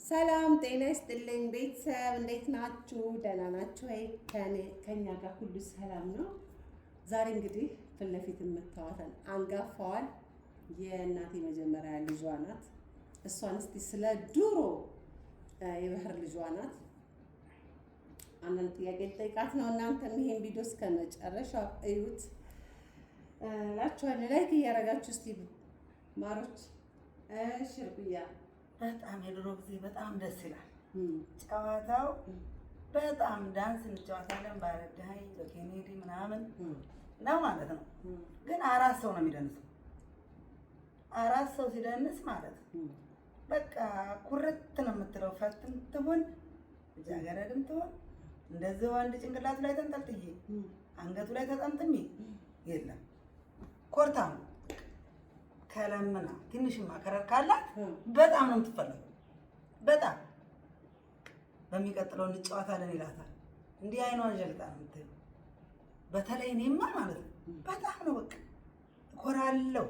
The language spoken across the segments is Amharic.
ሰላም ጤና ይስጥልኝ ቤተሰብ፣ እንዴት ናችሁ? ደህና ናችሁ ወይ? ከኛ ጋር ሁሉ ሰላም ነው። ዛሬ እንግዲህ ፊት ለፊት የምታዋተን አንጋፋዋን የእናቴ መጀመሪያ ልጇ ናት። እሷን እስቲ ስለ ድሮ የባህር ልጇ ናት አንዳንድ ጥያቄ ልጠይቃት ነው። እናንተም ይሄን ቪዲዮ እስከ መጨረሻው እዩት እላችኋለሁ። ላይክ እያደረጋችሁ እስቲ ማሮች። እሺ ሩቅያ በጣም የድሮ ጊዜ በጣም ደስ ይላል። ጨዋታው በጣም ዳንስ እንጫወታለን ባረዳኸኝ በኬኔዲ ምናምን ነው ማለት ነው። ግን አራት ሰው ነው የሚደንሰው። አራት ሰው ሲደንስ ማለት በቃ ኩርት ነው የምትለው። ፈትም ትሁን ልጃገረድም ትሁን እንደዚህ ወንድ ጭንቅላቱ ላይ ተንጠልጥዬ አንገቱ ላይ ተጠምጥሜ የለም ኮርታ ነው። ከለምና ትንሽ ማከረር ካላት በጣም ነው የምትፈለገው። በጣም በሚቀጥለው እንጫወታለን ይላታል። እንዲህ አይኗን ጀልጣ ነው የምትለው። በተለይ እኔማ ማለት ነው በጣም ነው በቃ እኮራለሁ።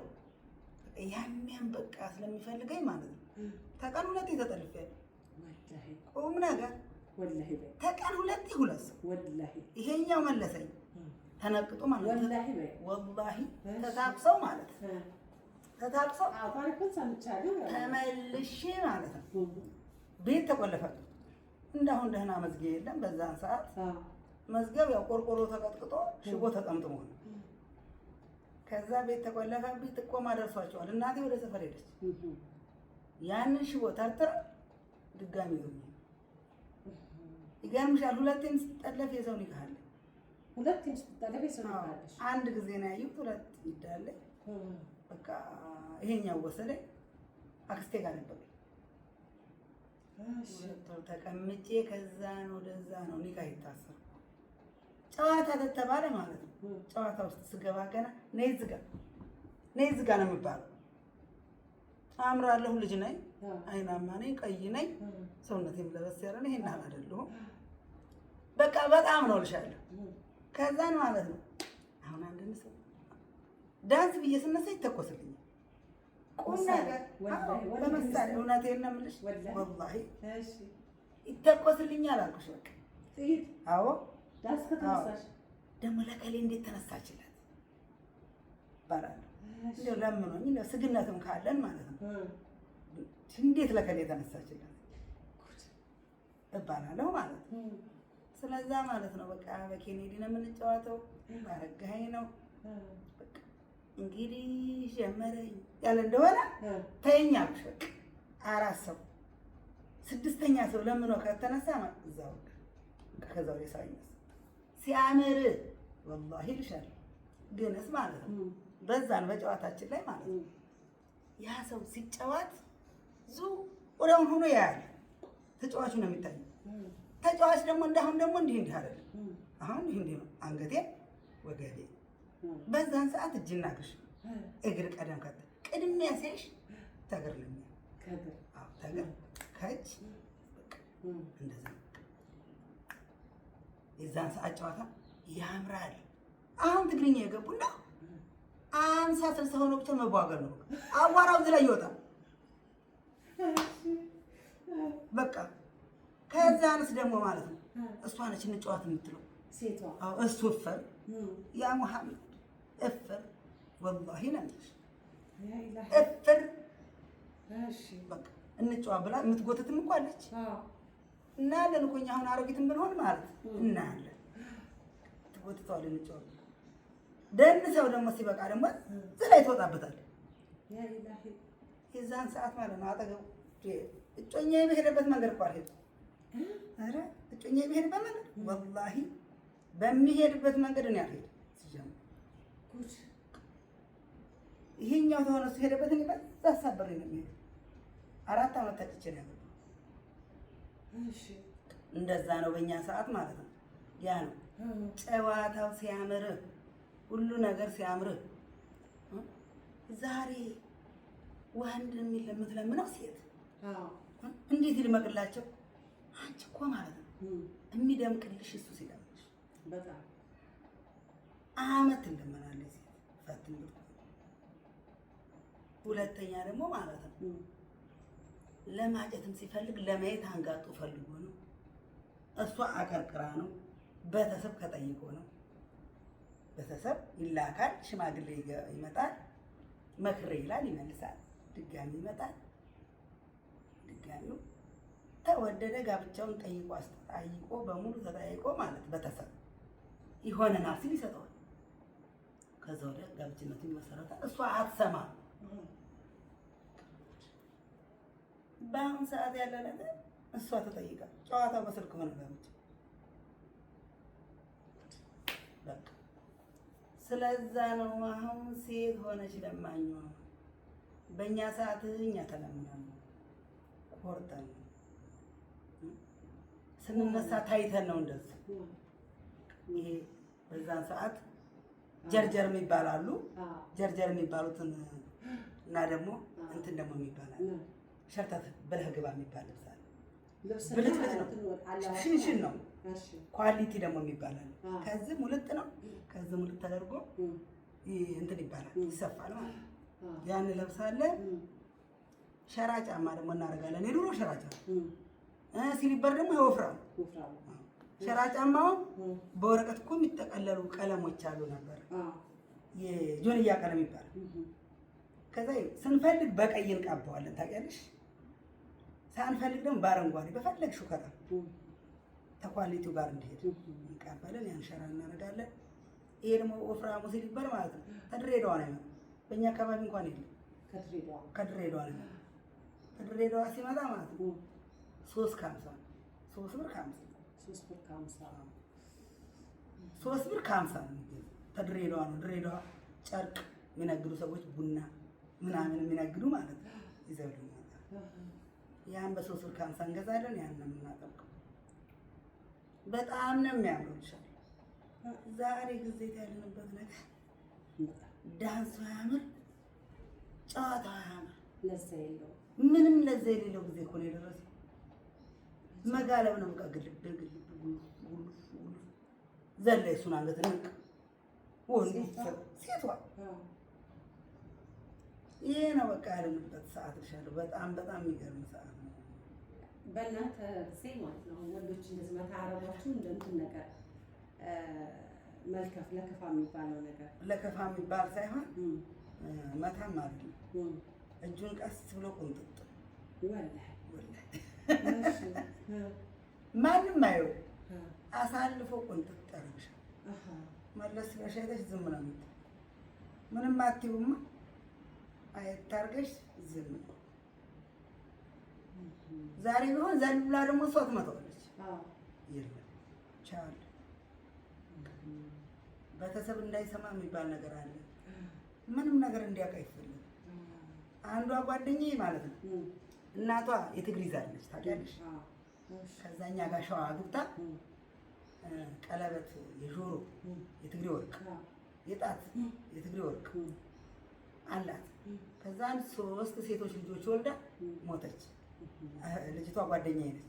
ያሚያን በቃ ስለሚፈልገኝ ማለት ነው። ተቀን ሁለቴ ተጠልፌያለሁ። ቁም ነገር ወላሂ ተቀን ሁለቴ ሁለት ሰው ወላሂ ይሄኛው መለሰኝ ተነቅጦ ማለት ነው። ወላሂ ወላሂ ተታብሰው ማለት ነው። ተታብሰው ታሪኩን ሰምቻለሁ። ተመልሼ ማለት ነው ቤት ተቆለፈብኝ። እንዳሁን ደህና መዝጊያ የለም። በዛን ሰዓት መዝገብ ያው ቆርቆሮ ተቀጥቅጦ ሽቦ ተጠምጥሞ ነው። ከዛ ቤት ተቆለፈብኝ። ጥቆማ ደርሷቸዋል። እናቴ ወደ ሰፈር ሄደች። ያንን ሽቦ ተርትረው ድጋሚ ይዞኝ ይገርምሻል። ሁለቴም ስጠለፍ የሰው ይካለ ሁለቴም ስጠለፍ የሰው ይካለ አንድ ጊዜ ነው ያዩት። ሁለት ይዳለ በቃ ይሄኛው ወሰደኝ። አክስቴ ጋር ነበር ተቀምጬ ከዛ ነው ወደዛ ነው ኒካ ይታሰር ጨዋታ ተተባለ ማለት ነው። ጨዋታ ውስጥ ስገባ ገና ነይ ዝጋ ነው የሚባለው። አምራለሁ፣ ልጅ ነኝ፣ አይናማ ነኝ፣ ቀይ ነኝ፣ ሰውነቴም ለበስ ያለ ነው። ይሄን አይደለሁም በቃ በጣም ነው ልሻለሁ። ከዛን ማለት ነው አሁን አንድ ሰው ዳንስ ብዬ ስነሳ ይተኮስልኛል። ቁም ነገር በመሳሌ እውነቴን ነው የምልሽ ወላሂ ይተኮስልኛል አልኩሽ። በቃ አዎ ዳንስ ከተነሳሽ ደግሞ ለከሌ እንዴት ተነሳችለት ባላል እንደው ለምኖኝ እንደው ስግነትም ካለን ማለት ነው እንዴት ለከሌ ተነሳችለት እባላለሁ ማለት ነው። ስለዛ ማለት ነው በቃ በኬኔዲ ነው የምንጫወተው። ባረጋኸኝ ነው በቃ እንግዲህ ጀመረኝ ያለ እንደሆነ ተይኝ አልኩሽ። በቃ አራት ሰው ስድስተኛ ሰው ለምኖ ከተነሳ እዛው ከዛው የሳይንስ ሲያምር ወላሂ ልሻለሁ። ግንስ ማለት ነው በዛን በጨዋታችን ላይ ማለት ነው ያ ሰው ሲጫወት ዙሪያውን ሆኖ ያያል። ተጫዋቹ ነው የሚታየው። ተጫዋች ደግሞ እንዳሁን ደግሞ እንዲህ አይደለም። አሁን እንዲህ ነው አንገቴ ወገቤ። በዛን ሰዓት እጅና ግሽ እግር ቀደም ቅድሚያ ሲያይሽ ተገርልኛ ተገር ከእጅ እንደዛ የዛን ሰዓት ጨዋታ ያምራል። አሁን ትግርኛ የገቡ እንደው 50-60 ሆኖ ብቻ መዋገር ነው። አዋራው እዚህ ላይ ይወጣል በቃ። ከዛንስ ደግሞ ማለት ነው እሷ ነች እንጫወት የምትለው ሴቷ። አዎ እሱ እፈር ያ መሐመድ እፈር ወላሂ ነሽ እፈር እሺ በቃ እንጫወት ብላ የምትጎትትም እኮ አለች። እና ለንኮኛ አሁን አሮጊትም ብንሆን ማለት እናያለን ትጎትተዋል። እንጫወት ደንሰው ደግሞ ሲበቃ ደግሞ እዚህ ላይ ትወጣበታል። ያ ኢላሂ የዛን ሰዓት ማለት ነው አጠገቡ እጮኛዬ በሄደበት መንገድ እኮ አልሄድም። ኧረ እጮኛዬ በሄደበት መንገድ ወላሂ በሚሄድበት መንገድ ነው ያልሄድ ሲጀምር ጉድ ይሄኛው ተሆነ እሱ ሄደበትን በዛ አሳበሬ ነው የሚሄድ። 4 ዓመት ተጭቼ ነው ያገባው። እሺ እንደዛ ነው በእኛ ሰዓት ማለት ነው። ያ ነው ጨዋታው ሲያምር ሁሉ ነገር ሲያምር። ዛሬ ወንድ የምትለምነው ሴት እንዴት ይልመቅላቸው? አንቺ እኮ ማለት ነው የሚደምቅልሽ እሱ ሲለምንሽ በጣም አመት ትለመናለች ሴት ፈትን። ሁለተኛ ደግሞ ማለት ነው ለማጨትም ሲፈልግ ለማየት አንጋጦ ፈልጎ ነው። እሷ አቀርቅራ ነው። ቤተሰብ ከጠይቆ ነው። ቤተሰብ ይላካል። ሽማግሌ ይመጣል። መክሬ ይላል፣ ይመልሳል። ድጋሚ ይመጣል። ድጋሚው ተወደደ። ጋብቻውን ጠይቆ በሙሉ ተጠያይቆ ማለት ቤተሰብ ይሆነናል ሲል ይሰጠዋል። ከዛ ወዲያ ጋብቻነቱ ይመሰረታል። እሷ አትሰማም። በአሁን ሰዓት ያለ ነገር እሷ ተጠይቃ ጨዋታው በስልክ ሆነ ጋብቻ በቃ። ስለዛ ነው አሁን ሴት ሆነች ለማኝ። በእኛ ሰዓት እኛ ተለምነን ኮርተን ስንነሳ ታይተን ነው እንደዚህ። ይሄ በዛን ሰዓት ጀርጀር የሚባላሉ ጀርጀር የሚባሉትን እና ደግሞ እንትን ደግሞ የሚባላል ሸርተት ብለህ ግባ የሚባል ልብስ አለ። ብልጭልጭ ነው፣ ሽንሽን ነው። ኳሊቲ ደግሞ የሚባላል። ከዚህ ሙልጥ ነው። ከዚህ ሙልጥ ተደርጎ እንትን ይባላል፣ ይሰፋል ማለት ነው። ያን ለብሳለን። ሸራ ጫማ ደግሞ እናደርጋለን። የድሮ ሸራ ጫማ ሲሊበር ደግሞ ይወፍራል። ሸራ ጫማው በወረቀት እኮ የሚጠቀለሉ ቀለሞች አሉ ነበር፣ የጆንያ ቀለም ይባላል። ከዛ ስንፈልግ በቀይ እንቀባዋለን ታውቂያለሽ። ሳንፈልግ ደግሞ በአረንጓዴ በፈለግሽው ከለር ተኳሊቲው ጋር እንዲሄድ እንቀባለን። ያን ሸራ እናደርጋለን። ይሄ ደግሞ ወፍራሙ ሲሊበር ማለት ነው። ከድሬዳዋ ነው የሚመጣው። በእኛ አካባቢ እንኳን የለም። ከድሬዳዋ ነው የሚመጣው። ከድሬዳዋ ሲመጣ ማለት ነው 3.50 3 ብር ከ50 3 ብር ከ50 ነው የሚገዛው። ከድሬዳዋ ነው። ድሬዳዋ ጨርቅ የሚነግዱ ሰዎች ቡና ምናምን የሚነግዱ ማለት ነው ይዘውልኝ ይመጣል። ያን በ3 ብር ከ50 እንገዛለን። ያን ነው የምናጠብቀው። በጣም ነው የሚያምረው። ይሻላል። ዛሬ ጊዜ ያለንበት ነገር ዳንሱ ያምር፣ ጨዋታው ያምር፣ ለዛ የለው ምንም ለዛ የሌለው ጊዜ እኮ ነው የደረሰው። መጋለብ ነው በቃ ግልብ ግልብ ዘለ እሱን አንገት ንቅ ወንዱ ሴቷ ይሄ ነው በቃ ያለንበት ሰዓት። ይሻላል። በጣም በጣም የሚገርም ሰዓት ነው። በእናንተ ጊዜ ማለት ነው ወንዶች እንደዚህ መታ አረባችሁ እንደንትን ነገር መልከፍ ለከፋ የሚባለው ነገር ለከፋ የሚባል ሳይሆን መታም ማለት ነው። እጁን ቀስ ብሎ ቁንጥጥ ወላሂ ማንም አየው አሳልፎ ቁንጥጥ ያደርግሻል። መለስ ብለሽ አይተሽ ዝም ነው የምትይው። ምንም አትይውማ። አይታርገሽ ዝም ነው። ዛሬ ቢሆን ዘልላ ደግሞ እሷ ትመጣለች። የለም ቻል ቤተሰብ እንዳይሰማ የሚባል ነገር አለ። ምንም ነገር እንዲያውቅ አይፈልግም። አንዷ ጓደኛዬ ማለት ነው እናቷ የትግሪ ዛር ነች ታውቂያለሽ። ከዛኛ ጋር ሸዋ አግብታ ቀለበት የጆሮ የትግሪ ወርቅ የጣት የትግሪ ወርቅ አላት። ከዛን 3 ሴቶች ልጆች ወልዳ ሞተች። ልጅቷ ጓደኛዬ ነች።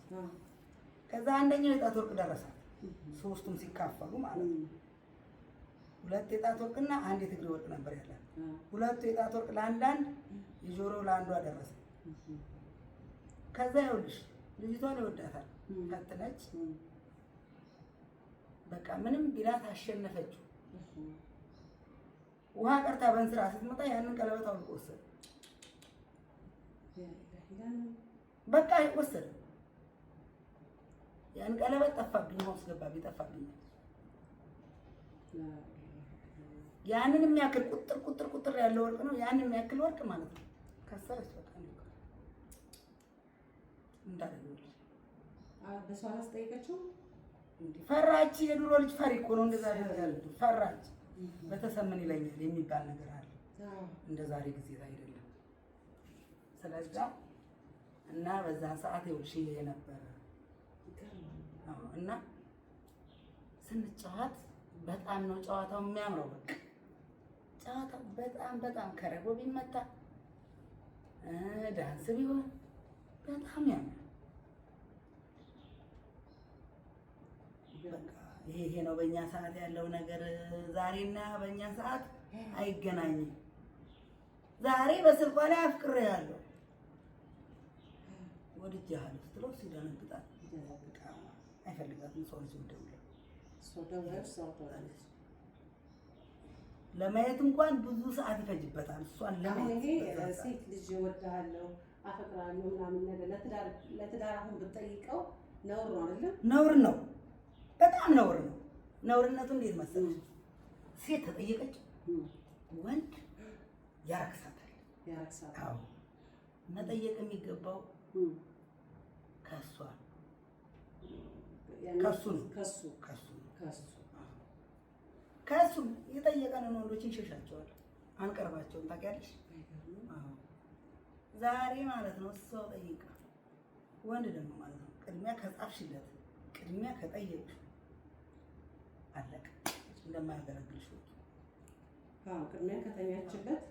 ከዛ አንደኛው የጣት ወርቅ ደረሳት። 3ቱም ሲካፈሉ ማለት ነው 2 የጣት ወርቅና 1 የትግሪ ወርቅ ነበር ያላት። 2 የጣት ወርቅ ለአንዳንድ የጆሮ ለአንዷ ደረሰ። ከዛ ይኸውልሽ ልጅቷን ይወዳታል። ፈትነች በቃ ምንም ቢላት አሸነፈችው። ውሃ ቀርታ በእንስራ ስትመጣ ያንን ቀለበት አውልቆ ወሰደ። በቃ ወሰደ። ያን ቀለበት ጠፋብኝ፣ ውስጥ ገባብኝ፣ ጠፋብኝ። ያንን የሚያክል ቁጥር ያለው ወርቅ ነው። ያንን የሚያክል ወርቅ ማለት ነው። ከሰረች በቃ እንዳለልኝ በሰው አላስጠየቀችው። ፈራች። የድሮ ልጅ ፈሪ እኮ ነው። እንደዛ ያደርጋል። ፈራች። በተሰምን ይለኛል የሚባል ነገር አለ። እንደ ዛሬ ጊዜ አይደለም። ስለዛ እና በዛን ሰዓት ይኸውልሽ ይሄ ነበረ እና ስንጫወት በጣም ነው ጨዋታው የሚያምረው። በቃ ጨዋታው በጣም በጣም ከረቦ ቢመታ ዳንስ ቢሆን በጣም ያምራል። በቃ ይሄ ነው በእኛ ሰዓት ያለው ነገር። ዛሬና በእኛ ሰዓት አይገናኝም። ዛሬ በስልኳ ላይ አፍቅሬያለሁ፣ ወድጄሃለሁ ስትለው እሱ ይደነግጣል። አይፈልጋትም ሰው ልጅ ደውላለች። ለማየት እንኳን ብዙ ሰዓት ይፈጅበታል። እሷን ለማየት ሴት ልጅ እወድሃለሁ አፈቅራለሁ ምናምን ነገር ለትዳር አሁን ብትጠይቀው ነውር ነው አይደለም? ነውር ነው፣ በጣም ነውር ነው። ነውርነቱ እንዴት መሰለሽ? ሴት ተጠየቀች ወንድ ያረክሳታል። አዎ መጠየቅ የሚገባው ከእሷ ከሱ የጠየቀንን ወንዶች እንሸሻቸዋል፣ አንቀርባቸውም። ታውቂያለሽ? ዛሬ ማለት ነው እሷው ጠይቃ ወንድ ደግሞ ማለት ነው ቅድሚያ ከጻፍሽለት ቅድሚያ ከጠየቅሽ አለቀ። እንደማያገለግልሽ ቅድሚያ ከተኛችለት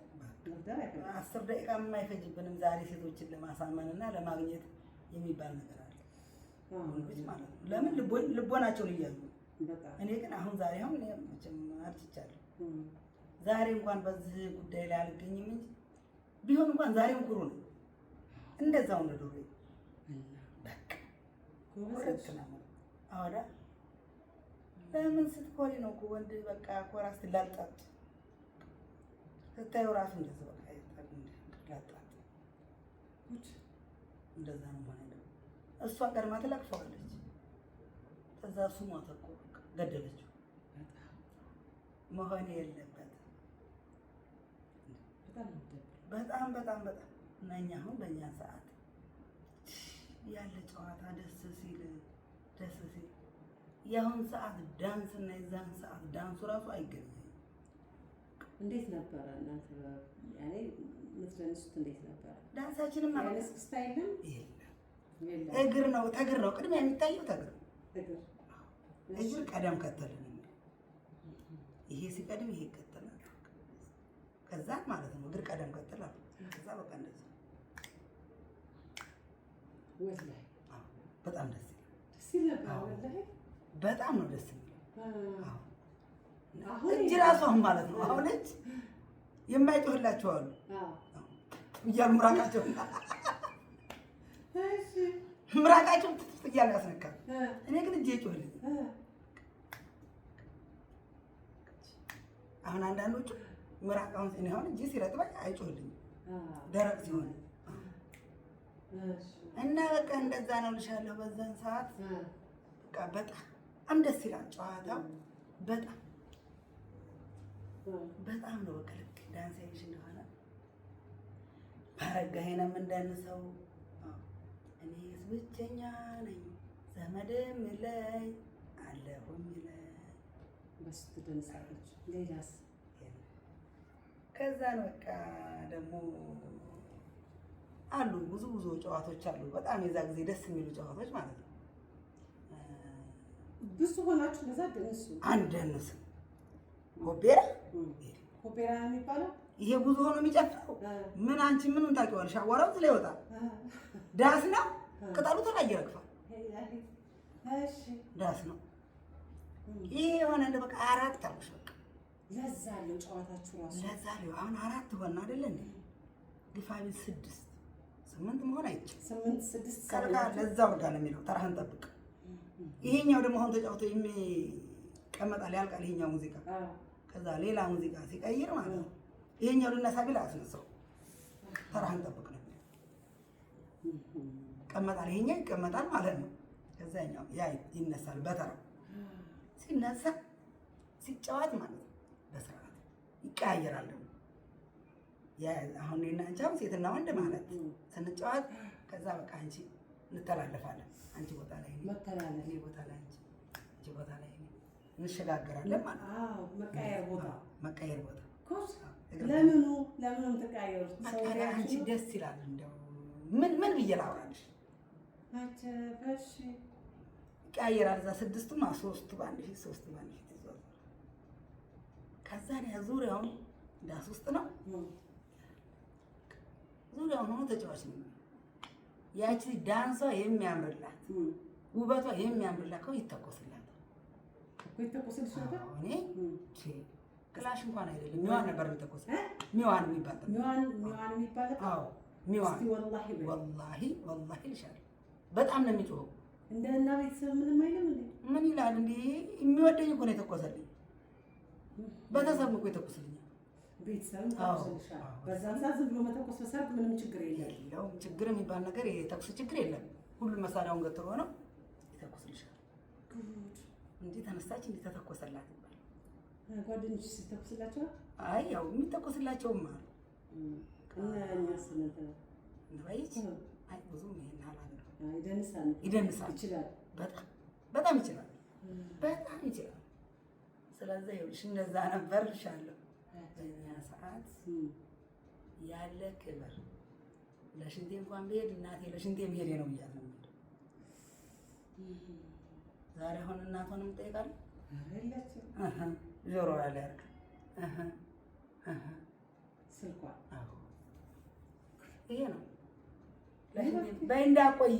10 ደቂቃ የማይፈጅብንም ዛሬ ሴቶችን ለማሳመንና ለማግኘት የሚባል ነገር አለ። ወንዶች ማለት ነው ለምን ልቦናቸውን እያዩ። እኔ ግን አሁን ዛሬ መቼም አርጅቻለሁ። ዛሬ እንኳን በዚህ ጉዳይ ላይ አልገኝም እንጂ ቢሆን እንኳን ዛሬም ኩሩ ነው። እንደዛው ነው ዶሮ በቃ ኮረክና አወዳ ለምን ስትኮሪ ነው እኮ ወንድ በቃ ኮራ ስትላጣጥ ስታየው ራሱ እንደዚህ በቃ ላጣጥ እንደዛ ነው ማለት ነው። እሷ ቀድማ ትለቅፈዋለች። ከዛ እሱ ሞተ እኮ ገደለችው። መሆን የለበትም። በጣም በጣም በጣም እና እኛ አሁን በእኛ ሰዓት ያለ ጨዋታ ደስ ሲል የአሁን ሰዓት ዳንስ እና የዛን ሰዓት ዳንሱ ራሱ አይገናኝም። እንዴት ነበረ እናንተ ያኔ ምትደንሱት? እንዴት ነበረ ዳንሳችንም? ማለት ስታይልም እግር ነው ተግር ነው ቅድሚያ የሚታየው ተግር እግር ቀደም ከተል ነው። ይሄ ሲቀድም ይሄ ይከተላል። ከዛ ማለት ነው እግር ቀደም ከተላል። ከዛ በቃ እንደዚህ ወላሂ በጣም ደስ ይላል። ወላሂ በጣም ነው ደስ የሚለው። እጅ ራሱ አሁን ማለት ነው አሁን እጅ የማይጮህላቸው አሉ እያሉ ምራቃቸው እያሉ ያስነካል። እኔ ግን እጄ ይጮህልኝ። አሁን አንዳንዶቹ ምራቃውን እኔ አሁን እጄ ሲረጥበኝ አይጮህልኝም ደረቅ ሲሆን እና በቃ እንደዛ ነው ልሻለሁ። በዛን ሰዓት በቃ በጣም ደስ ይላል ጨዋታው። በጣም ነው በቃ ልክ ዳንስ አይሽ እንደሆነ ባረጋኸኝም እንደንሰው እኔስ ብቸኛ ነኝ ዘመድም ላይ አለሁኝ ላይ በስት ደንሳለች። ሌላስ? ከዛ ነው በቃ ደግሞ አሉ ብዙ ጨዋታዎች አሉ። በጣም የዛ ጊዜ ደስ የሚሉ ጨዋታዎች ማለት ነው። ብዙ ሆናችሁ ለዛ ደንሱ አንደንስ ኮፔራ የሚባለው ይሄ ብዙ ሆኖ የሚጨፍረው ምን አንቺ ምኑን ታውቂዋለሽ? አዋራው ላይ ይወጣል። ዳስ ነው ቅጠሉ ተላይ ይረግፋል። እሺ ዳስ ነው ይሄ የሆነ እንደ በቃ አራት አልኩሽ። በቃ ለዛ ነው ጨዋታችሁ ራሱ ለዛ ነው። አሁን አራት ሆነ አይደል እንዴ? ግፋቢ 6 8 መሆን አይችልም። 8 6 ከልካ ለዛ ወርዳ ነው የሚለው ተራህን ጠብቅ። ይሄኛው ደግሞ አሁን ተጫውቶ የሚቀመጣል ያልቃል። ይሄኛው ሙዚቃ ከዛ ሌላ ሙዚቃ ሲቀይር ማለት ነው ይሄኛው ልነሳ ቢል አስነሳው ተራህን ጠብቅ ነው ቀመጣል። ይሄኛው ይቀመጣል ማለት ነው። ከዛኛው ያ ይነሳል በተራው ሲነሳ ሲጫወት ማለት ነው በስርዓት ይቀያየራል። ደግሞ ያ አሁን እኔና አንቺ አሁን ሴትና ወንድ ማለት ስንጫወት ከዛ በቃ አንቺ እንተላለፋለን። አንቺ ቦታ ላይ መተላለፍ፣ እኔ ቦታ ላይ አንቺ ቦታ ላይ እንሸጋገራለን ማለት ነው። አዎ መቀየር ቦታ ኮስ ለምኑ ተቀያየሩት? አንቺ ደስ ይላል። እንደው ምን ብዬ ላውራልሽ? እሺ ይቀያየራል። እዛ 6ቱም 3 ባንድ ፊት 3 ባንድ ፊት ይዟል። ከዛ ነው ዙሪያውን ዳስ ውስጥ ነው ዙሪያውን ሆኖ ተጫዋች ነው። ያቺ ዳንሷ የሚያምርላት ውበቷ የሚያምርላት ነው ይተኮስላት ይተኮስልሻል። እኔ ክላሽ እንኳን አይደለም ሚዋን ነበር የሚተኮስ ሚዋን የሚባል ሚዋን የሚባል አዎ ሚዋን ወላሂ ልሻለሁ በጣም ነው የሚጮኸው። እንደና ቤተሰብ ምንም አይልም እንዴ? ምን ይላል እንዴ? የሚወደኝ እኮ ነው የተኮሰልኝ። ቤተሰብ እኮ የተኮሰልኝ ቤተሰብ ተኮሰልሻል። በዛም ሰዓት ዝም ብሎ መተኮስ በሰርግ ምንም ችግር የለም። ችግር የሚባል ነገር የተኩስ ችግር የለም። ሁሉም መሳሪያውን ገትሮ ነው የተኮስልሻል እንጂ ተነሳች እንዴ ተተኮሰላት ይባል። ጓደኞች ሲተኮስላቸው አይ ያው የሚተኮስላቸውም አሉ እና እኛስ እንትን እንደባይች አይ ብዙም ይሄን አላለ ይደንሳል ይችላል። በጣም ይችላል። በጣም ይችላል። ስለዚህ ይኸውልሽ እንደዛ ነበር እልሻለሁ። በእኛ ሰዓት ያለ ክብር ለሽንቴ እንኳን ብሄድ እናቴ ለሽንቴ መሄዴ ነው ብያት ነው። ዛሬ አሁን እናቷንም እንጠይቃለን ጆሮ ያለ ያርግ ስልኳ ይሄ ነው። በይ እንዳቆይ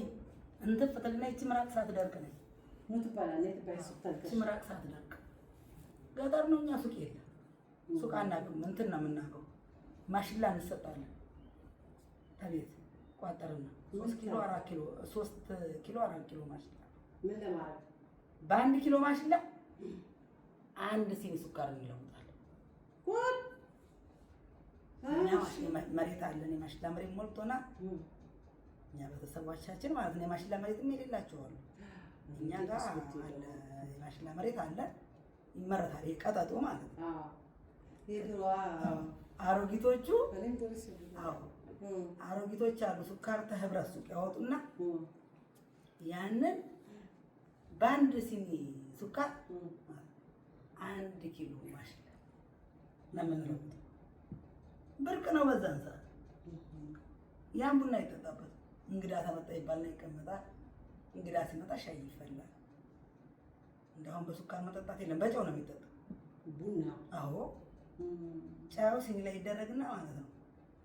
እንትን ፍትልና ይቺ ምራቅ ሳትደርቅ ነኝ ምን ትባላለች? ይቺ ምራቅ ሳትደርቅ ገጠር ነው። እኛ ሱቅ የለም። ሱቅ አናውቅም። እንትን ነው የምናውቀው። ማሽላ እንሰጣለን ከቤት ቋጠርና 3 ኪሎ 4 ኪሎ 3 ኪሎ 4 ኪሎ ማሽላ ምን ለማድረግ በ1 ኪሎ ማሽላ 1 ሲኒ ሱካር እንለውጣለን። እኛ መሬት አለን። የማሽላ መሬት ሞልቶና እኛ ቤተሰቦቻችን ማለት ነው የማሽላ መሬትም የሌላቸው አሉ። እኛ ጋር አለ የማሽላ መሬት አለ፣ ይመረታል። የቀጠጡ ማለት ነው። አሮጊቶቹ አሮጊቶች አሉ። ሱካር ተህብረት ሱቅ ያወጡና ያንን በ1 ሲኒ ሱካር 1 ኪሎ ማሽላ ለምንለው ብርቅ ነው በዛን ሰዓት። ያን ቡና ይጠጣበት። እንግዳ ተመጣ ይባልና ይቀመጣል። እንግዳ ሲመጣ ሻይ ይፈላል። እንደውም በሱካር መጠጣት የለም፣ በጨው ነው የሚጠጣው ቡና። አዎ ጨው ሲኒ ላይ ይደረግና ማለት ነው።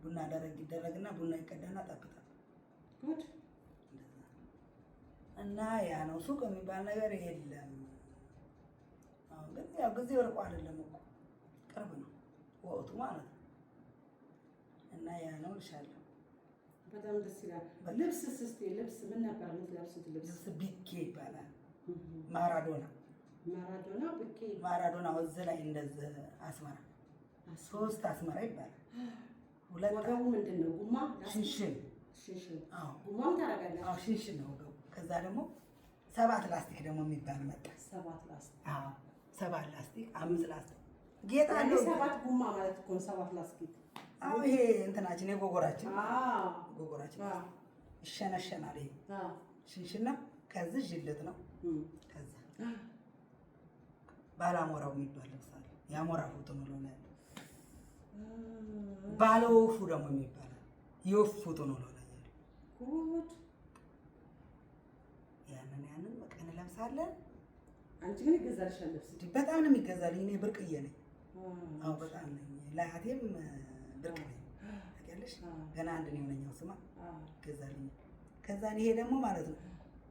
ቡና ይደረግና ቡና ይቀዳና ጠብጣል። ጉድ እና ያ ነው ሱቅ የሚባል ነገር የለም። አሁን ግን ያው ጊዜው ርቆ አይደለም እኮ ቅርብ ነው ወቅቱ ማለት ነው። እና ያ ነው እልሻለሁ። በጣም ደስ ይላል። ልብስ እስቲ ልብስ ምን ነበር የምትለብሱት? ልብስ ቢኬ ይባላል። ማራዶና ቢኬ ማራዶና ወዝ ላይ እንደዚህ አስመራ 3 አስመራ ይባላል። ወገቡ ምንድን ነው? ጉማ ሽንሽን። አዎ ጉማም ታደርጋለህ? አዎ ሽንሽን ነው ወገቡ። ከዛ ደግሞ 7 ላስቲክ ደግሞ የሚባል መጣ። 7 ላስቲክ? አዎ 7 ላስቲክ 5 ላስቲክ ጌጥ አለው። 7 ጉማ ማለት እኮ 7 ላስቲክ። አዎ ይሄ እንትናችን የጎጎራችን ጎጎራችን ይሸነሸናል። ይሄ ሽንሽና ከዚህ ጅልት ነው። ከዛ ባላሞራው የሚባል ልብስ አለ። ያሞራ ፎቶ ነው ነው ያለው። ባለወፉ ደግሞ የሚባል የወፍ ፎቶ ነው ነው ያለው። ጉድ ያንን በቃ እንለብሳለን። አንቺ ምን ይገዛልሻል ልብስ? በጣም ነው የሚገዛልኝ። እኔ ብርቅዬ ነኝ። አዎ በጣም ነኝ። ለአያቴም ብርቅ ነኝ። ታውቂያለሽ? ገና አንድ ነው የሆነኛው ስማ ገዛልኝ። ከዛ ይሄ ደግሞ ማለት ነው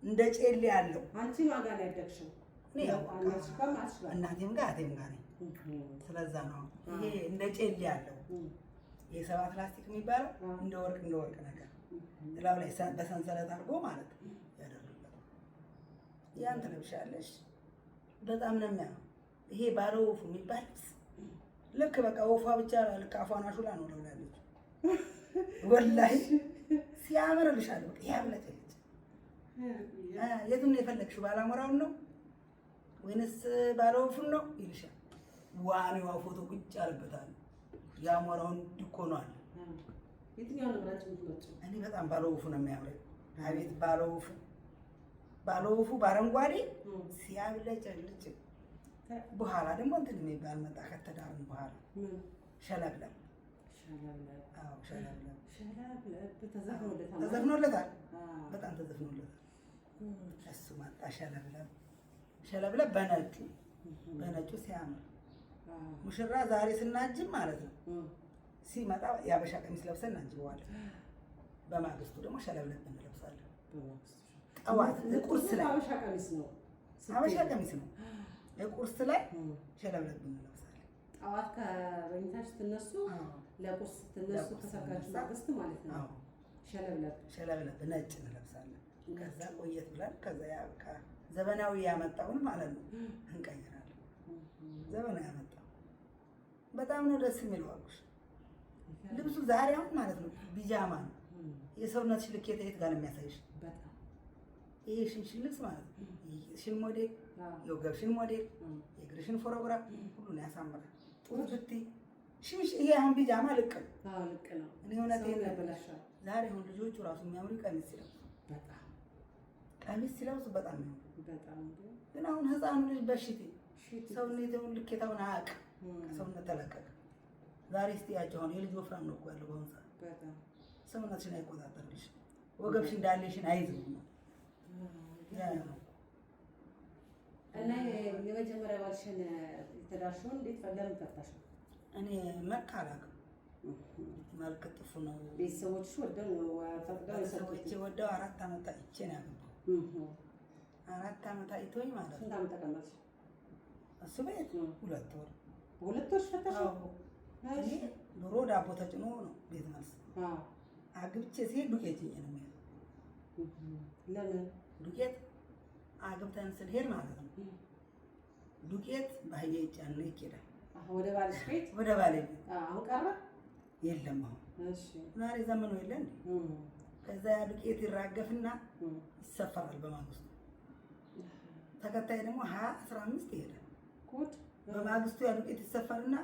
እንደ ጨሌ ያለው። አንቺ ማጋ ላይ ያደግሽው? እናቴም ጋር አቴም ጋር ነኝ። ስለዛ ነው ይሄ እንደ ጨሌ ያለው የ7 ላስቲክ የሚባለው እንደ ወርቅ ነገር እላው ላይ በሰንሰለት አድርጎ ማለት ያደረገው ያን ትለብሻለሽ። በጣም ነው የሚያምረው። ይሄ ባለ ወፉ የሚባል ልክ በቃ ወፏ ብቻ ልክ አፏን አሹላ ነው ለውላለች። ወላሂ ሲያምርልሻለሁ። በቃ ያብለጭልጭ። የቱን ነው የፈለግሽው? ባላሞራውን ነው ወይንስ ባለ ወፉን ነው ይልሻል። ዋኔዋ ፎቶ ቁጭ አድርገታል። ያሞራውን ድኮ ነው አለ። የትኛው ነው ብራችሁ የምትመጪው? እኔ በጣም ባለ ወፉ ነው የሚያምረው። አቤት ባለ ወፉ በአረንጓዴ ሲያብለጭልጭ። በኋላ ደግሞ እንትን የሚባል መጣ ከተዳርን በኋላ ሸለብለብ። አዎ ሸለብለብ ተዘፍኖለታል። በጣም ተዘፍኖለታል። እሱ መጣ ሸለብለብ በነጩ ሲያምር ሙሽራ ዛሬ ስናጅም ማለት ነው ሲመጣ የአበሻ ቀሚስ ለብሰን እናጅበዋለን። በማግስቱ ደግሞ ሸለብለብ እንለብሳለን። ጠዋት ቁርስ ላይ አበሻ ቀሚስ ነው። ቁርስ ላይ ሸለብለብ እንለብሳለን። ጠዋት ከበኝታች ስትነሱ ለቁርስ ስትነሱ ከሰጋችሁ ማግስት ማለት ነው። ሸለብለብ ነጭ እንለብሳለን። ከዛ ቆየት ብለን ከዛ ያ በቃ ዘመናዊ ያመጣውን ማለት ነው እንቀይራለን። ዘመናዊ ያመጣው በጣም ነው ደስ የሚለው አልኩሽ። ልብሱ ዛሬ አሁን ማለት ነው ቢጃማ ነው። የሰውነትሽ ልኬት የት ጋር ነው የሚያሳይሽ? ይሄ ሽንሽን ልብስ ማለት ነው። ሽን ሞዴል፣ የወገብሽን ሞዴል፣ የእግርሽን ፎቶግራፍ ሁሉን ያሳምራል። ጡት ብትይ ሽንሽ ይሄ አሁን ቢጃማ ልቅ ነው። ልቅ ነው። እኔ እውነቴን ነው። ዛሬ አሁን ልጆቹ ራሱ የሚያምሩ ቀሚስ ሲለብሱ ቀሚስ ሲለብሱ በጣም ነው። ግን አሁን ህፃኑ ልጅ በሽቴ ሰውነቱን ልኬታውን አያውቅም። ከሰውነት ተለቀቀ። ዛሬ እስቲ ያቸው አሁን የልጅ ወፍራም ነው እኮ ያለው በአሁኑ ሰዓት። ሰውነትሽን አይቆጣጠርልሽ፣ ወገብሽ እንዳለሽን አይዝም። እና የመጀመሪያ ባልሽን የተዳርሽውን እንዴት ለምን ፈታሽ? እኔ መልክ አላውቅም። መልክ ጥፉ ነው። ቤተሰቦችሽ ወደው ነው ፈቅደው ቤተሰቦቼ ወደው 4 ዓመት አይቼ ነው ያገባው። 4 ዓመት አይቶኝ ማለት ነው። ስንት ዓመት ተቀመጥሽ? እሱ ቤት 2 ወር። 2 ወር ፈታሽ? እኔ ድሮ ዳቦ ተጭኖ ነው ቤት መልስ። አግብቼ ሲሄድ ዱቄት ነው የሚሄድ። ለምን ዱቄት አግብተን ስንሄድ ማለት ነው ዱቄት ባህያ ይጫን ይኬዳል። ወደ ባልሽ ቤት? ወደ ባሌ ቤት። አሁን ቀረ? የለም አሁን። እሺ ዛሬ ዘመኑ የለን። ከዛ ያ ዱቄት ይራገፍና ይሰፈራል በማግስቱ። ተከታይ ደግሞ 15 ይሄዳል። ጉድ። በማግስቱ ያ ዱቄት ይሰፈርና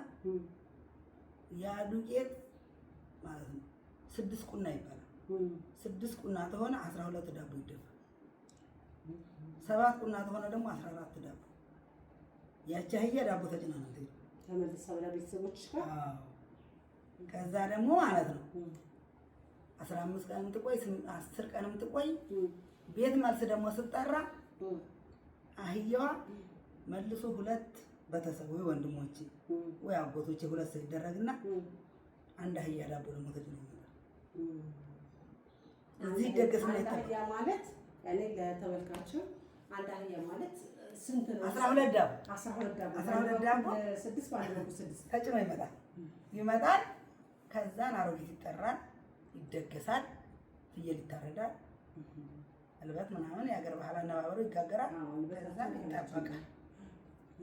ያ ዱቄት ማለት ነው 6 ቁና ይባላል። 6 ቁና ተሆነ 12 ዳቦ ይደፋል። 7 ቁና ተሆነ ደግሞ 14 ዳቦ። ያቺ አህያ ዳቦ ተጭና ነው ትሄድ ተመልሳ ወደ ቤተሰቦችሽ ጋር። ከዛ ደግሞ ማለት ነው 15 ቀንም ትቆይ 10 ቀንም ትቆይ። ቤት መልስ ደግሞ ስትጠራ አህያዋ መልሶ 2 ቤተሰብ ወይ ወንድሞቼ ወይ አጎቶቼ 2 ሰው ይደረግና አንድ አህያ ዳቦ ደግሞ ተጭኖ ይመጣል። እዚህ ደግስ ነው አህያ ማለት ያኔ ለተመልካቹ አንድ አህያ ማለት ስንት ነው? 12 ዳቦ 12 ዳቦ 12 ዳቦ 6 ባለው 6 ተጭኖ ይመጣል። ከዛን አሮጊት ይጠራል፣ ይደገሳል፣ ፍየል ይታረዳል፣ አልበት ምናምን የሀገር ባህል አነባበሩ ይጋገራል። ከዛን ይጠበቃል።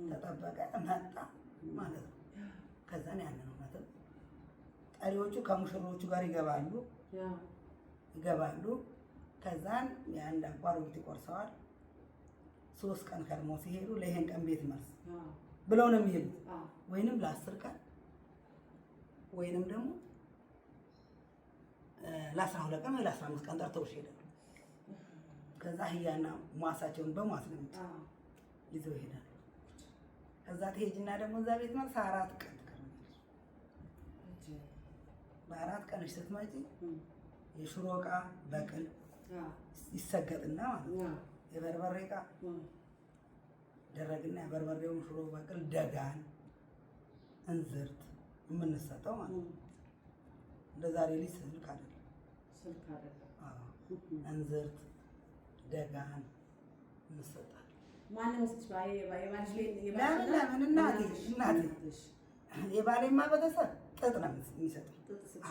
ተጠበቀ መጣ ማለት ነው። ከዛን ያንን ነው ማለት ጠሪዎቹ ከሙሽሮቹ ጋር ይገባሉ። ከዛን የአንድ አቋሮት ይቆርሰዋል። 3 ቀን ከርሞ ሲሄዱ ለይሄን ቀን ቤት መልስ ብለው ነው የሚሄዱት። ወይንም ለ10 ቀን ወይንም ደግሞ ለ12 ቀን ወይ ለ15 ቀን ጠርተው ይሄዳሉ። ከዛ አህያና ሟሳቸውን በሟስ ነው ይዘው ይሄዳሉ። ከዛ ትሄጂና ደግሞ እዛ ቤት መልስ 4 ቀን ትቀርማለች። በ4 ቀንሽ ስትመጪ የሽሮ ዕቃ በቅል ይሰገጥና ማለት ነው። የበርበሬ ዕቃ ደረግና የበርበሬውን ሽሮ በቅል ደጋን እንዝርት የምንሰጠው ማለት ነው። እንደ ዛሬ ልጅ ስልክ አይደለም። እንዝርት ደጋን እንሰጣለን። ማንም ስጥባይ ባይባሽ ለምን እናቴ የባሌማ ቤተሰብ ጥጥ ነው የሚሰጠው።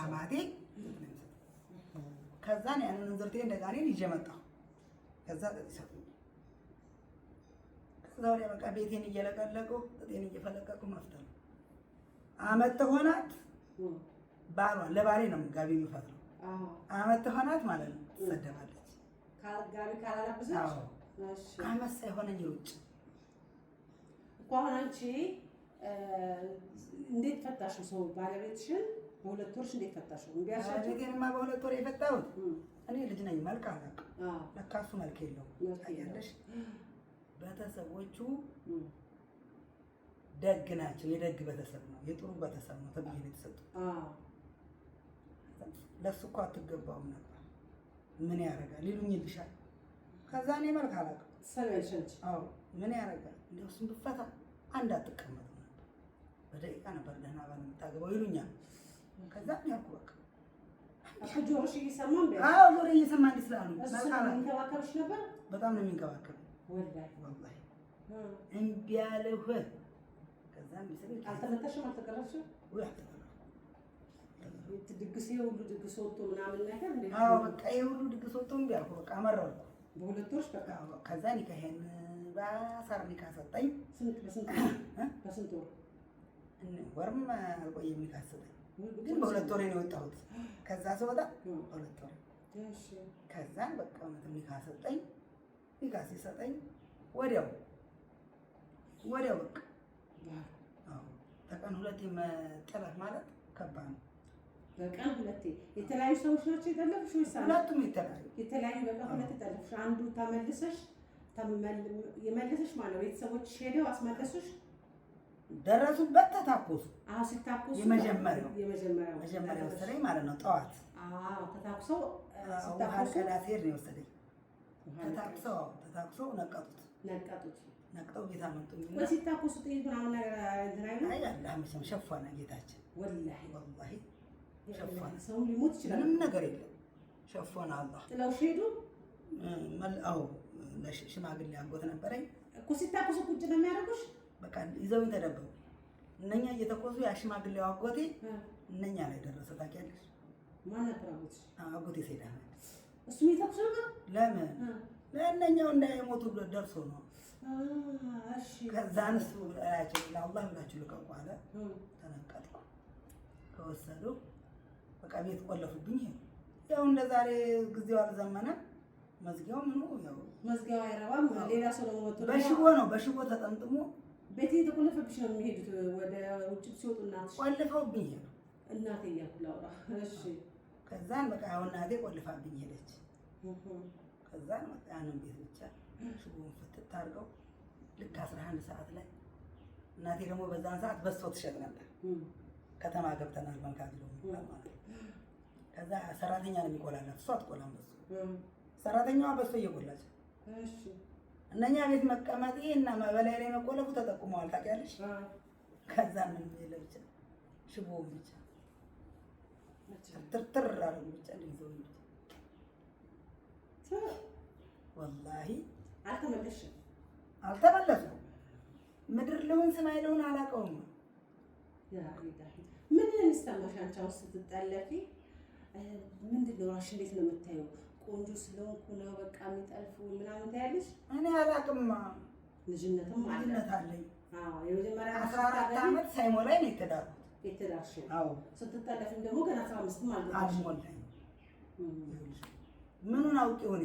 አማቴ ጥጥ ነው የሚሰጠው። ከዛን ያንን እንዝርቴን እንደጋኔን ይዤ መጣሁ። ከዛ ጥጥ ይሰጡኝ። ከዛ ወዲያ በቃ ቤቴን እየለቀለቁ ጥጤን እየፈለቀቁ መፍተል ነው። አመት ተሆናት ባሏን ለባሌ ነው ጋቢ የሚፈትለው። አመት ተሆናት ማለት ነው ትሰደባለች። ጋቢ ካላላብሰሽ አመት ሳይሆነኝ ውጭ እኮ አሁን አንቺ እንዴት ፈታሽው? ሰው ባለቤትሽን በ2 ወርሽ እንዴት ፈታሽው? ባለቤቴንማ በ2 ወር የፈታሁት እኔ ልጅ ነኝ። መልክ አላውቅም። ለካ እሱ መልክ የለውም። ታያለሽ፣ ቤተሰቦቹ ደግ ናቸው። የደግ ቤተሰብ ነው፣ የጥሩ ቤተሰብ ነው ተብዬ ነው የተሰጡት። ለእሱ እኮ አትገባውም ነበር። ምን ያደርጋል ይሉኝልሻል። ከዛ እኔ መልክ አላውቅም። አዎ ምን ያደርጋል እንደው እሱን ብፈታ አንድ አትቀመጥ ነበር። በደቂቃ ነበር ደህና ባል የምታገባው ይሉኛል። ከዛ እኔ አልኩ በቃ ጆሮሽ እየሰማ ጆሮ እየሰማ እንዲህ ስላሉ የሚንከባከብሽ ነበር። በጣም ነው የሚንከባከብ። ወላሂ እምቢ አለሁ። ከዛ ቢሰለኝ አልተመታሽም? አልተቀረሽም? ወይ አልተቀረሽም። ድግስ ሁሉ ድግስ ወጥቶ ምናምን ነገር እንዴ? አዎ በቃ ይሄ ሁሉ ድግስ ወጥቶ እምቢ አልኩ። በቃ አመረርኩ። በሁለት ወር በቃ ከዛ ኒካሄን በአሳር ኒካ ሰጠኝ። በስንት ወር? ወርም አልቆየም ኒካ ሰጠኝ፣ ግን በሁለት ወር ነው የወጣሁት። ከዛ ስወጣ በሁለት ወር ከዛን በቃ እውነትም ኒካ ሰጠኝ። ኒካ ሲሰጠኝ ወዲያው በቃ በቀን ሁለቴ መጠለፍ ማለት ከባድ ነው። በቀን ሁለቴ የተለያዩ ሰዎች ናቸው የጠለፉሽ ወይስ? ሁለቱም የተለያዩ በቀን ሁለቴ ጠለፍሽ። አንዱ የመለሰሽ ማለት ቤተሰቦችሽ ሄደው አስመለሱሽ? ደረሱበት፣ ተታኮሱ። አዎ ሲታኮሱ የመጀመሪያው ወሰደኝ ማለት ነው። ጠዋት ተታኩሰው ሄድ ነው የወሰደኝ። ተታኩሰው ነቀጠው ቤት አመጡኝ። ሲታኮሱ ጥይት ምናምን ነገር አይ አላህ መቼም ሸፋና ጌታችን ወላሂ ሸፋና። ሰው ሊሞት ይችላል፣ ምንም ነገር የለም። ሸፋና አላህ ጥለውሽ ሄዱ። አዎ ሽማግሌ አጎት ነበረኝ እኮ ሲታኮሱ ቁጭ ነው የሚያደርጉሽ። በቃ ይዘውኝ ተደበቁ። እነኛ እየተኮሱ ያ ሽማግሌው አጎቴ እነኛ ላይ ደረሰ። ታውቂያለሽ? ማን ነበር አጎትሽ? አጎቴ ሰይዳ እሱ የሚተኩስ ነበር። ለምን ለእነኛው እንዳይሞቱ ደርሶ ነው። እሺ ከዛን እሱ አያቸው ለአላህ ብላችሁ ልቀቁ አለ። ተነቀልኩ። ከወሰዱ በቃ ቤት ቆለፉብኝ። ያው እንደ ዛሬ ጊዜው አልዘመነም። መዝጊያው ምኑ ያው መዝጊያው አይረባም። ሌላ ሰው ነው ወጥቶ በሽቦ ተጠምጥሞ ቤት የተቆለፈብሽ ነው የሚሄዱት። ወደ ውጭ ሲወጡ ቆልፈውብኝ ሄዱ። እናቴ እያልኩ ላውራ። እሺ ከዛን በቃ ያው እናቴ ቆልፋብኝ ሄደች። ከዛን በቃ ያንን ቤት ብቻ ሽቦውን ፍትት አድርገው ልክ 11 ሰዓት ላይ እናቴ ደግሞ በዛን ሰዓት በሶ ትሸጥ ነበር። ከተማ ገብተናል መንካት ነው ማለት ነው። ከዛ ሰራተኛ ነው የሚቆላላት፣ እሷ አትቆላም በሶ። ሰራተኛዋ በሶ እየቆላች እሺ እነኛ ቤት መቀመጤ እና በላይ ላይ መቆለፉ ተጠቁመዋል። ታውቂያለሽ? ከዛ ምን ይለብቻ ሽቦውን ብቻ ትርትር አድርጎ ብቻ እንደዚህ ብቻ ወላሂ አልተመለስኩም። ምድር ልሁን ሰማይ ልሁን አላውቀውም። ምን የሚሰማሽ አንቺ አሁን ስትጠለፊ? ምንድን ነው እራስሽ እንዴት ነው የምታየው? ቆንጆ ስለሆንኩ ነው በቃ የሚጠልፉ ምናምን ታያለሽ? እኔ አላውቅም። ልጅነትም አለኝ። አዎ የመጀመሪያ 14 ዓመት ሳይሞላኝ ነው የተዳርኩት። የተዳርሽው? አዎ ስትጠለፊም ደግሞ ገና 15ም አልሞላኝ። ምኑን አውቄው እኔ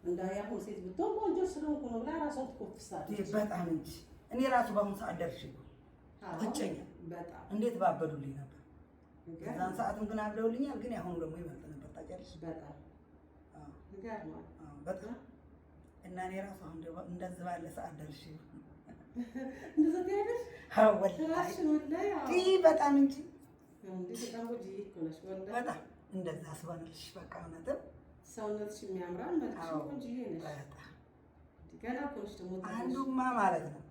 እንዳያሁን ሴት ብትሆን ቆንጆ ስለሆንኩ ነው ብላ ራሷን ትኮፍሳለች። በጣም እንጂ እኔ ራሱ በአሁኑ ሰዓት ደርሼ ብቸኛ በጣም እንዴት ባበዱልኝ ነበር። በዛን ሰዓትም ግን አብለውልኛል። ግን ያሁኑ ደግሞ ይበልጥ ነበር። ታውቂያለሽ? በጣም ይገርማል። በጣም እና እኔ ራሱ አሁን እንደዚህ ባለ ሰዓት ደርሼ እንደዛ ትያለሽ? አዎ ወላሂ በጣም እንጂ በጣም እንደዛ አስባለሽ። በቃ እውነትም ሰውነትሽ የሚያምራል፣ መልክሽ ቆንጆዬ ነሽ። ገና እኮ ነሽ ደግሞ አንዱማ ማለት ነው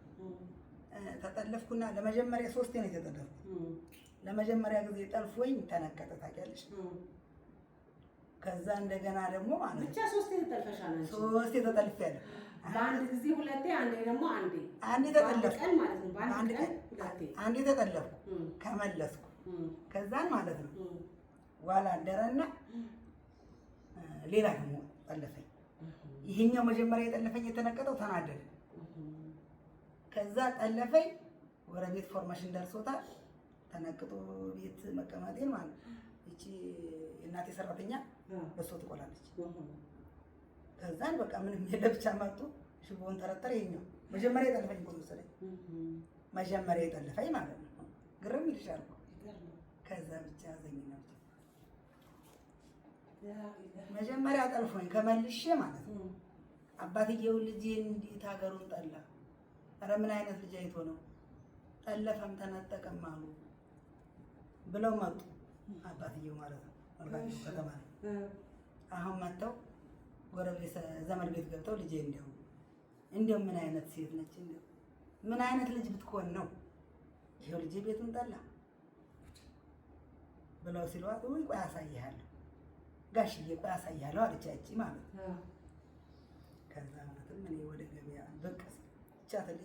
ተጠለፍኩና ለመጀመሪያ 3 ነው የተጠለፍኩት። ለመጀመሪያ ጊዜ ጠልፎኝ ተነቀጠ። ታውቂያለሽ? ከዛ እንደገና ደግሞ ማለት ብቻ 3 ተጠልፈሻል። 3 ተጠልፌያለሁ። በአንድ ጊዜ ሁለቴ፣ አንዴ ደግሞ አንዴ ተጠለፍኩ ቀን ማለት ነው። በአንድ ቀን ሁለቴ አንዴ ተጠለፍኩ ከመለስኩ። ከዛን ማለት ነው ዋላ አደረና ሌላ ደግሞ ጠለፈኝ። ይሄኛው መጀመሪያ የጠለፈኝ የተነቀጠው ተናደደ። ከዛ ጠለፈኝ። ጎረቤት ፎርሜሽን ደርሶታል። ተነቅጦ ቤት መቀመጤን ማለት እቺ እናቴ ሰራተኛ በሶ ትቆላለች። ከዛን በቃ ምንም የለ ብቻ መጡ። ሽቦውን ጠረጠረ። ይሄኛው መጀመሪያ የጠለፈኝ እኮ መሰለኝ። መጀመሪያ የጠለፈኝ ማለት ነው። ግርም ይልሻል። ከዛ ብቻ ያዘኝና መጀመሪያ ጠልፎኝ ከመልሼ ማለት ነው አባትየው ልጄ እንዴት ሀገሩን ጠላ፣ ኧረ ምን አይነት ልጅ አይቶ ነው ጠለፈም ተነጠቀም አሉ ብለው መጡ። አባትየው ማለት ነው ወልጋቸው ከተማ ላይ አሁን መጥተው ጎረቤት ዘመድ ቤት ገብተው ልጄ እንዲያው ምን አይነት ሴት ነች፣ እንዲያው ምን አይነት ልጅ ብትኮን ነው ይሄው ልጄ ቤቱን ጠላ ብለው ሲሏት፣ ወይ ቆይ አሳይሃለሁ ጋሽዬ ቆይ አሳይሃለሁ አለቻች ማለት ነው። ከዛ ማለትም እኔ ወደ ገበያ ብቅ ቻተል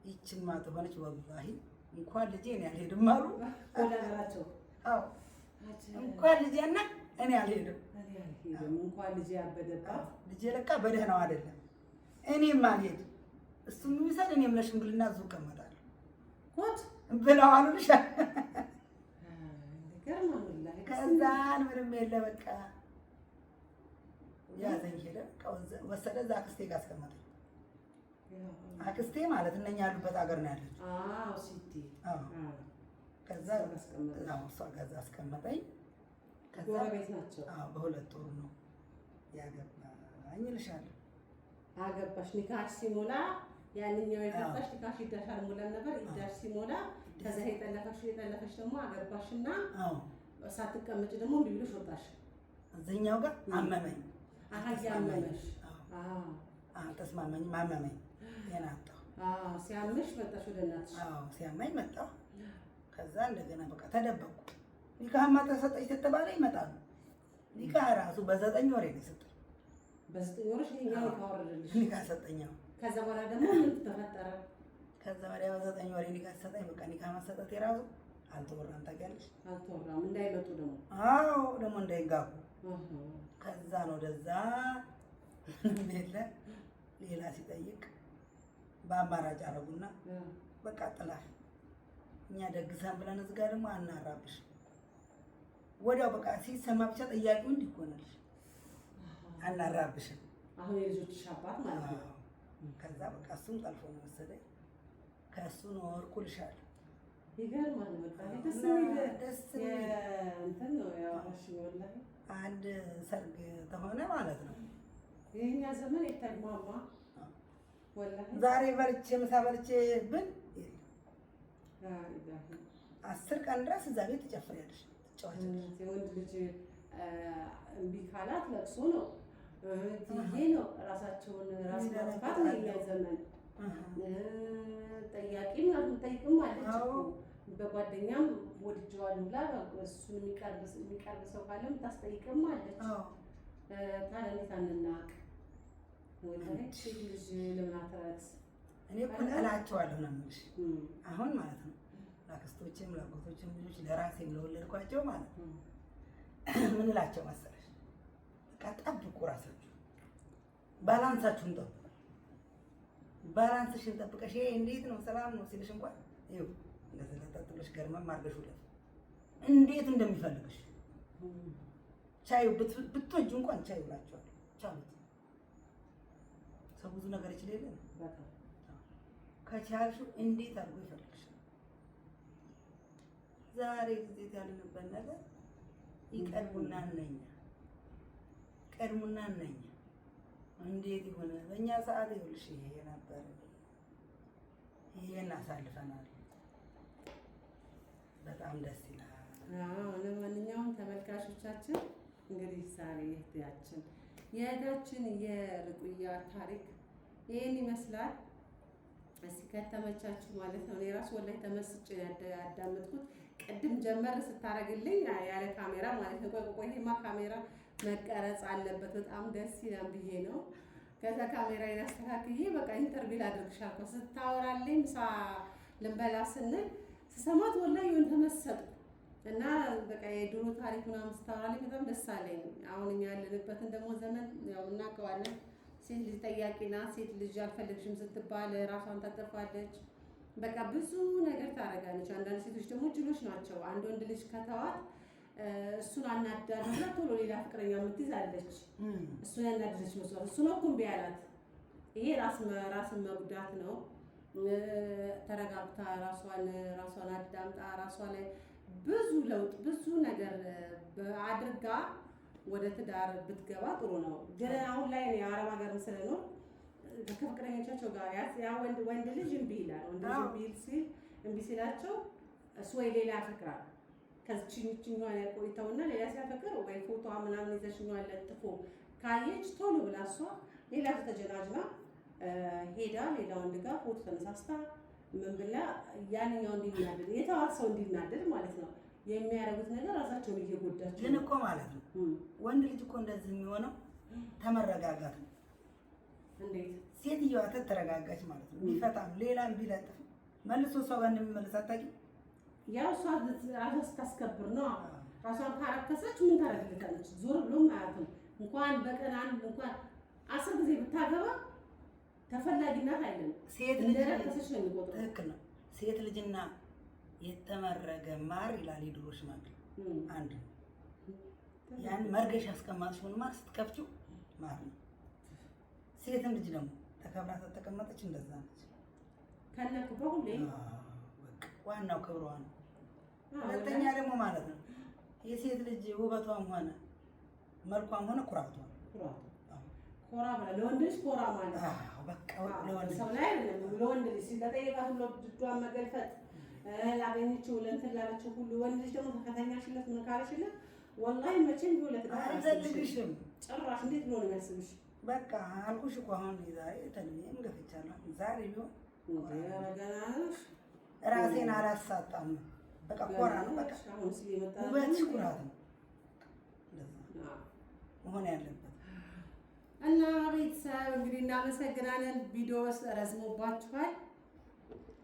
ይችማ ተሆነች ወላሂ እንኳን ልጄ እኔ አልሄድም አሉ ወላላቸው። አዎ እንኳን ልጄና እኔ አልሄድም አይሄድም። እንኳን ልጅ ያበደባት ልጄ ለካ በደህናው አይደለም። እኔም አልሄድ እሱም የሚሰድ እኔም ለሽምግልና እዚሁ እቀመጣለሁ ኮት ብለዋል ልሻ ገርማሙላ ከዛን ምንም የለ በቃ ያዘኝ ሄደ ወሰደ። እዛ አክስቴ ጋር አስቀመጠኝ። አክስቴ ማለት እነኛ ያሉበት ሀገር ነው ያለችው። አዎ ሲቲ ከዛ እሷ ጋር አስቀመጠኝ። ከዛ ቤት ናቸው። በሁለት ወሩ ነው ያገባኝ እልሻለሁ። አገባሽ ኒካሽ ሲሞላ ያንኛው የገባሽ ኒካሽ ይዳሻል ሞላን ነበር። ይዳሽ ሲሞላ ከዛ የጠለፈሽ ደግሞ አገባሽና ሳትቀመጭ ደግሞ እምቢ ብለሽ ወጣሽ። እዚህኛው ጋር አመመኝ። አመመሽ? ተስማመኝም አመመኝ። የናጣው ሲያምሽ መጣሽ ወደ እናትሽ? ሲያመኝ መጣሁ። ከዛ እንደገና በቃ ተደበቁ። ኒካህማ ተሰጠኝ ስትባለ ይመጣሉ። ኒካህ ራሱ በ9 ወሬ ነው የሰጠኝ። በ9 ወርሽ ኒካህ ወረደልሽ? ኒካህ ሰጠኝ። ከዛ በኋላ ደግሞ ምን ተፈጠረ? ከዛ ወዲያ በ9 ወሬ ኒካህ ሰጠኝ። በቃ ኒካህ መሰጠት የራሱ አልተወራም። ታውቂያለሽ? አልተወራም። እንዳይመጡ ደግሞ ደግሞ እንዳይጋቡ። ከዛ ነው ወደዛ የለ ሌላ ሲጠይቅ በአማራጭ አረጉና በቃ ጥላሽ እኛ ደግሰን ብለን እዚህ ጋር ደግሞ አናራብሽ። ወዲያው በቃ ሲሰማ ብቻ ጠያቂው እንዲሆነልሽ አናራብሽም። አሁን የልጆችሽ አባት ማለት ነው። ከዛ በቃ እሱም ጠልፎ ነው መሰለኝ ከእሱ ነው ወርቁልሻለሁ። ይገርማል። በቃ ደስ እንትን ነው ያዋሽ ወላሂ። አንድ ሰርግ ተሆነ ማለት ነው። ይሄኛ ዘመን የተግማማ ወላሂ። ዛሬ በልቼ ምሳ በልቼ ብን 10 ቀን ድረስ እዛ ቤት ትጨፍሪያለሽ፣ ትጫወቻለሽ። የወንድ ልጅ እምቢ ካላት ለቅሶ ነው ይሄ ነው። ራሳቸውን ራስ ማጥፋት ነው የኛ ዘመን። ጠያቂም አልጠይቅም አለች እኮ በጓደኛም ወድጀዋለሁ ብላ እሱን የሚቀርብ ሰው ካለም ታስጠይቅም አለች። ታዲያ እንዴት አንናቅ? ወላሂ ሴት ልጅ ለምን አትረክስ? እኔ እኮ እላቸዋለሁ ነው የምልሽ። አሁን ማለት ነው ለአክስቶቼም ለአጎቶቼም ልጆች ለራሴም ለወለድኳቸው ማለት ነው ምን እላቸው መሰለሽ? በቃ ጠብቁ፣ ራሳችሁ ባላንሳችሁን ጠብቁ። ባላንስሽን ጠብቀሽ ይሄ እንዴት ነው ሰላም ነው ሲልሽ እንኳን ይኸው እንደዚህ ለጠጥብሽ ገርመም አድርገሽ ውለድ። እንዴት እንደሚፈልግሽ ቻዩ ብትወጂ እንኳን ቻዩ እላቸዋለሁ። ቻሉት ሰው ብዙ ነገር ይችላል አይደል? ከቻልሽው እንዴት አድርጎ ይፈልግሻል። ዛሬ ጊዜ ያለንበት ነገር ይቀድሙና እነኛ እንዴት ይሆነ? በእኛ ሰዓት ይኸውልሽ ይሄ ነበር፣ ይሄን አሳልፈናል። በጣም ደስ ይላል። ለማንኛውም ተመልካቾቻችን እንግዲህ ዛሬ የእህታችን የርቁያ ታሪክ ይሄን ይመስላል። እስኪ ከተመቻችሁ ማለት ነው። እኔ ራሱ ወላሂ ተመስጬ ያዳመጥኩት ቅድም ጀመር ስታረግልኝ ያለ ካሜራ ማለት ነው። ቆይ ይሄማ ካሜራ መቀረጽ አለበት በጣም ደስ ይላል ብዬ ነው። ከዛ ካሜራዬን አስተካክዬ በቃ ኢንተርቪው አድርግሻለሁ ስታወራልኝ ምሳ ልንበላ ስንል ስሰማት ወላሂ የሆነ ተመሰጥኩ እና በቃ የድሮ ታሪክ ምናምን ስታወራልኝ በጣም ደስ አለኝ። አሁን እኛ ያለንበትን ደግሞ ዘመን ያው እናውቀዋለን። ሴት ልጅ ጠያቂ ናት። ሴት ልጅ አልፈልግሽም ስትባል ራሷን ታጠፋለች። በቃ ብዙ ነገር ታደርጋለች። አንዳንድ ሴቶች ደግሞ ጅሎች ናቸው። አንድ ወንድ ልጅ ከተዋት እሱን አናዳለች ቶሎ ሌላ ፍቅረኛ የምትይዛለች። እሱን ያናደደች መስሏት እሱ ነው እኮ እምቢ ያላት። ይሄ ራስን መጉዳት ነው። ተረጋግታ ራሷን አዳምጣ ራሷ ላይ ብዙ ለውጥ ብዙ ነገር አድርጋ ወደ ትዳር ብትገባ ጥሩ ነው። ግን አሁን ላይ የአረብ ሀገርም ስለኖር ከፍቅረኞቻቸው ጋር ያ ወንድ ልጅ እምቢ ይላል። ወንድ ልጅ እምቢ ሲላቸው እሱ ወይ ሌላ ያፈቅራል። ከዚህኛዋን ቆይተውና ሌላ ሲያፈቅር ወይ ፎቶዋ ምናምን ይዘሽኛዋን ለጥፎ ካየች ቶሎ ብላ እሷ ሌላ ተጀናጅና ሄዳ ሌላ ወንድ ጋር ፎቶ ተነሳስታ ምን ብላ ያንኛው እንዲናደድ የተዋት ሰው እንዲናደድ ማለት ነው የሚያደርጉት ነገር ራሳቸውን እየጎዳቸው ግን እኮ ማለት ነው። ወንድ ልጅ እኮ እንደዚህ የሚሆነው ተመረጋጋት ነው። እንዴት ሴትዮዋ ተረጋጋች ማለት ነው። ቢፈታም ሌላም ቢለጥፍ መልሶ ሰው ጋር እንደሚመለስ አታውቂም። ያው እሷ ራሷን ስታስከብር ነው። ራሷን ካረከሰች ምን ታደርግልታለች? ዞር ብሎ አያትም። እንኳን በቀን አንድ እንኳን 10 ጊዜ ብታገባ ተፈላጊነት አይደለም። ሴት ልጅ እንደረከሰች ነው የሚቆጥረው። ትክክል ነው። ሴት ልጅና የተመረገ ማር ይላል የድሮ ሽማግሌ አንድ ነው። ያን መርገሽ ያስቀማጥሽውን ማር ስትከፍቺው ማር ነው። ሴትም ልጅ ደግሞ ተከብራ ተቀመጠች እንደዛ ነች። ከነኩ በሁሌ ዋናው ክብሯ ነው። ሁለተኛ ደግሞ ማለት ነው የሴት ልጅ ውበቷም ሆነ መልኳም ሆነ ኩራቷ ነው። ኮራ ማለት ለወንድ ልጅ ኮራ ማለት በቃ ለወንድ ሰው ላይ ለወንድ ልጅ ሲጠየቃት ሁሉ ድዷን መገልፈጥ ላገኘችው ለእንትን ላለችው ሁሉ ወንድ ልጅ ደግሞ ተከታኛሽለት ምን ካለሽለት ወላሂ መቼም ቢሆን አይዘልግሽም። ጭራሽ እንዴት ብሎ ነው የሚያስብሽ? በቃ አልኩሽ እኮ አሁን ዛሬ ተንሜም ገፍቻለሁ። ዛሬ ቢሆን ራሴን አላሳጣም። በቃ ኮራ ነው። በቃ ውበትሽ ኩራት ነው መሆን ያለበት። እና ቤተሰብ እንግዲህ እናመሰግናለን። ቪዲዮ ረዝሞባችኋል፣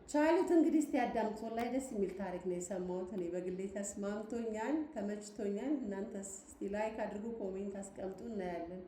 ቻሉት እንግዲህ እስቲ ያዳምጡ። ወላሂ ደስ የሚል ታሪክ ነው የሰማሁት። እኔ በግሌ ተስማምቶኛል፣ ተመችቶኛል። እናንተስ እስቲ ላይክ አድርጉ፣ ኮሜንት አስቀምጡ፣ እናያለን።